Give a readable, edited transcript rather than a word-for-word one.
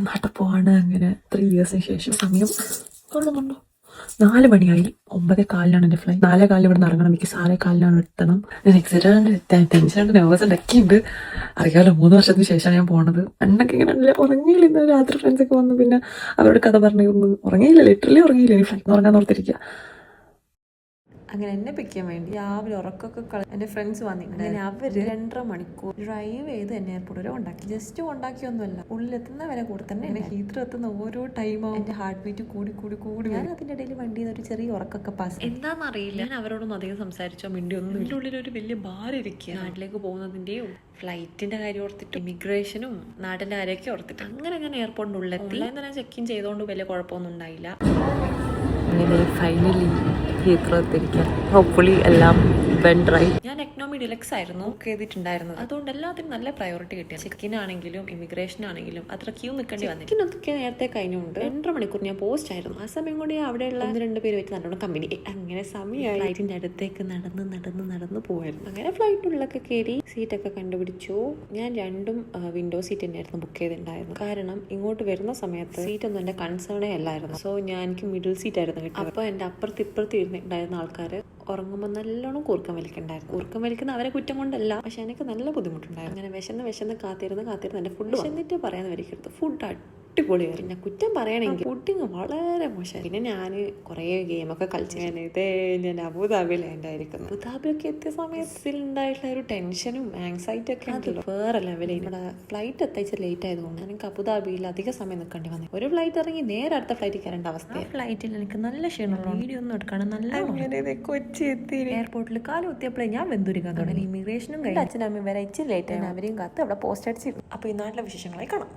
നാട്ടിൽ പോവാണ്. അങ്ങനെ 3 ഇയേഴ്സിന് ശേഷം സമയം കൊള്ളുന്നുണ്ടോ 4 മണിയായി. 9:15 എൻ്റെ ഫ്ലൈറ്റ്. 4:15 ഇവിടെ നിന്ന് ഇറങ്ങണം. എനിക്ക് 6:15 എത്തണം. ഞാൻ എക്സൈറ്റഡ്, ടെൻഷനുണ്ട്, നെർവസ് ഉണ്ട്. അറിയാലോ 3 വർഷത്തിന് ശേഷമാണ് ഞാൻ പോണത്. അന്നൊക്കെ ഇങ്ങനെ ഉറങ്ങിയില്ല. ഇന്ന് രാത്രി ഫ്രണ്ട്സൊക്കെ വന്നു, പിന്നെ അവരോട് കഥ പറഞ്ഞു. ഒന്നും ഉറങ്ങിയില്ല, ലിറ്ററലി ഉറങ്ങിയില്ല. ഈ ഫ്ലൈറ്റ് ഉറങ്ങാൻ ഓർത്തിരിക്കുക. അങ്ങനെ എന്നെ പിക്ക് ചെയ്യാൻ വേണ്ടി രാവിലെ ഉറക്കമൊക്കെ എൻ്റെ ഫ്രണ്ട്സ് വന്നിട്ടുണ്ട്. അങ്ങനെ അവർ 2.5 മണിക്കൂർ ഡ്രൈവ് ചെയ്ത് എന്നെ എയർപോർട്ട് വരെ ഉണ്ടാക്കി. ജസ്റ്റ് ഉണ്ടാക്കിയൊന്നുമല്ല, ഉള്ളിലെത്തുന്ന വരെ കൂടെ തന്നെ. എന്നെ ഹീറ്റർ എത്തുന്ന ഓരോ ടൈമാവും എൻ്റെ ഹാർട്ട് ബീറ്റ് കൂടി ഞാൻ അതിൻ്റെ ഇടയിൽ വണ്ടിയിൽ നിന്ന് ഒരു ചെറിയ ഉറക്കമൊക്കെ പാസ്. എന്താണെന്നറിയില്ല, ഞാൻ അവരോടൊന്നും അധികം സംസാരിച്ചോ മിണ്ടിയൊന്നും. എൻ്റെ ഉള്ളിൽ ഒരു വലിയ ഭാരം ഇരിക്കുക. നാട്ടിലേക്ക് പോകുന്നതിൻ്റെയും ഫ്ലൈറ്റിൻ്റെ കാര്യം ഓർത്തിട്ട്, ഇമിഗ്രേഷനും നാട്ടിൻ്റെ കാര്യമൊക്കെ ഓർത്തിട്ട് അങ്ങനെ ഞാൻ എയർപോർട്ടിൻ്റെ ഉള്ളിലെത്തി. തന്നെ ചെക്ക് ഇൻ ചെയ്തുകൊണ്ട് വലിയ കുഴപ്പമൊന്നും ഉണ്ടായില്ല. അങ്ങനെ ഫൈനലി ഹീത്രോ എത്തിയിരിക്കാം. ഹോപ്പ്ഫുള്ളി എല്ലാം വെന്റ് റൈറ്റ്. ഞാൻ എക്കണോമി ഡിലക്സ് ആയിരുന്നു ബുക്ക് ചെയ്തിട്ടുണ്ടായിരുന്നത്. അതുകൊണ്ട് എല്ലാത്തിനും നല്ല പ്രയോറിറ്റി കിട്ടിയ. ചെക്കിനാണെങ്കിലും ഇമിഗ്രേഷൻ ആണെങ്കിലും അത്ര ക്യൂ നിൽക്കേണ്ടി വന്നു. ചെക്കിനൊക്കെ നേരത്തെ കഴിഞ്ഞുകൊണ്ട് 2.5 മണിക്കൂർ ഞാൻ പോസ്റ്റ് ആയിരുന്നു. ആ സമയം കൂടി അവിടെയുള്ള 1-2 പേര് വെച്ച് നല്ലോണം കമ്പനി. അങ്ങനെ സമയമായി ഫ്ലൈറ്റിന്റെ അടുത്തേക്ക് നടന്ന് പോവായിരുന്നു. അങ്ങനെ ഫ്ലൈറ്റിനുള്ളൊക്കെ കയറി സീറ്റൊക്കെ കണ്ടുപിടിച്ചു. ഞാൻ 2 വിൻഡോ സീറ്റ് തന്നെയായിരുന്നു ബുക്ക് ചെയ്തിട്ടുണ്ടായിരുന്നു. കാരണം ഇങ്ങോട്ട് വരുന്ന സമയത്ത് സീറ്റൊന്നും എൻ്റെ കൺസേണേ അല്ലായിരുന്നു. സോ എനിക്ക് മിഡിൽ സീറ്റ് ആയിരുന്നു കിട്ടും. അപ്പോൾ എൻ്റെ ഇപ്പുറത്ത് ഇരുന്നിട്ടുണ്ടായിരുന്ന ആൾക്കാർ ഉറങ്ങുമ്പോൾ നല്ലോണം കൂർക്കം വലിക്കുന്നുണ്ടായിരുന്നു. കൂർക്കം വലിക്കുന്ന അവരെ കുറ്റം കൊണ്ടല്ല, പക്ഷെ എനിക്ക് നല്ല ബുദ്ധിമുട്ടുണ്ടായിരുന്നു. അങ്ങനെ വിശന്ന് കാത്തിരുന്ന് എൻ്റെ ഫുഡ് വന്നിട്ട് പറയാൻ വരിക്കരുത്. ഫുഡ് അടിപൊളിയായിരുന്നു. പിന്നെ കുറ്റം പറയുകയാണെങ്കിൽ ഫുഡിങ് വളരെ മോശമായി. പിന്നെ ഞാൻ കുറേ ഗെയിമൊക്കെ കളിച്ചു. ഞാൻ അബുദാബിയിലായിരിക്കുന്നു. അബുദാബിയൊക്കെ എത്തിയ സമയത്തിൽ ഉണ്ടായിട്ടുള്ള ഒരു ടെൻഷനും ആങ്സൈറ്റി ഒക്കെ ഉണ്ടല്ലോ, വേറെ ലെവലിൽ. ഇവിടെ ഫ്ലൈറ്റ് എത്തിച്ച് ലേറ്റ് ആയതുകൊണ്ട് എനിക്ക് അബുദാബിയിൽ അധിക സമയം നിൽക്കേണ്ടി വന്നു. ഒരു ഫ്ലൈറ്റ് ഇറങ്ങി നേരെ അടുത്ത ഫ്ലൈറ്റിൽ കയറേണ്ട അവസ്ഥ. ഫ്ലൈറ്റിൽ എനിക്ക് നല്ല ക്ഷീണമുള്ള വീഡിയോ ഒന്നും എടുക്കണം. നല്ല കൊച്ചി എത്തി എയർപോർട്ടിൽ കാലം എത്തിയപ്പോഴേ ഞാൻ വെന്തുരുക്കാൻ തുടങ്ങി. ഇമിഗ്രേഷനും കഴിഞ്ഞ് അച്ഛനമ്മയും വരെ ഇച്ചിരി ലേറ്റ് ആയി. അവരെയും കാത്ത് അവിടെ പോസ്റ്റ് അടിച്ചിരുന്നു. അപ്പോൾ ഈ നാട്ടിലെ വിശേഷങ്ങളായി കാണാം.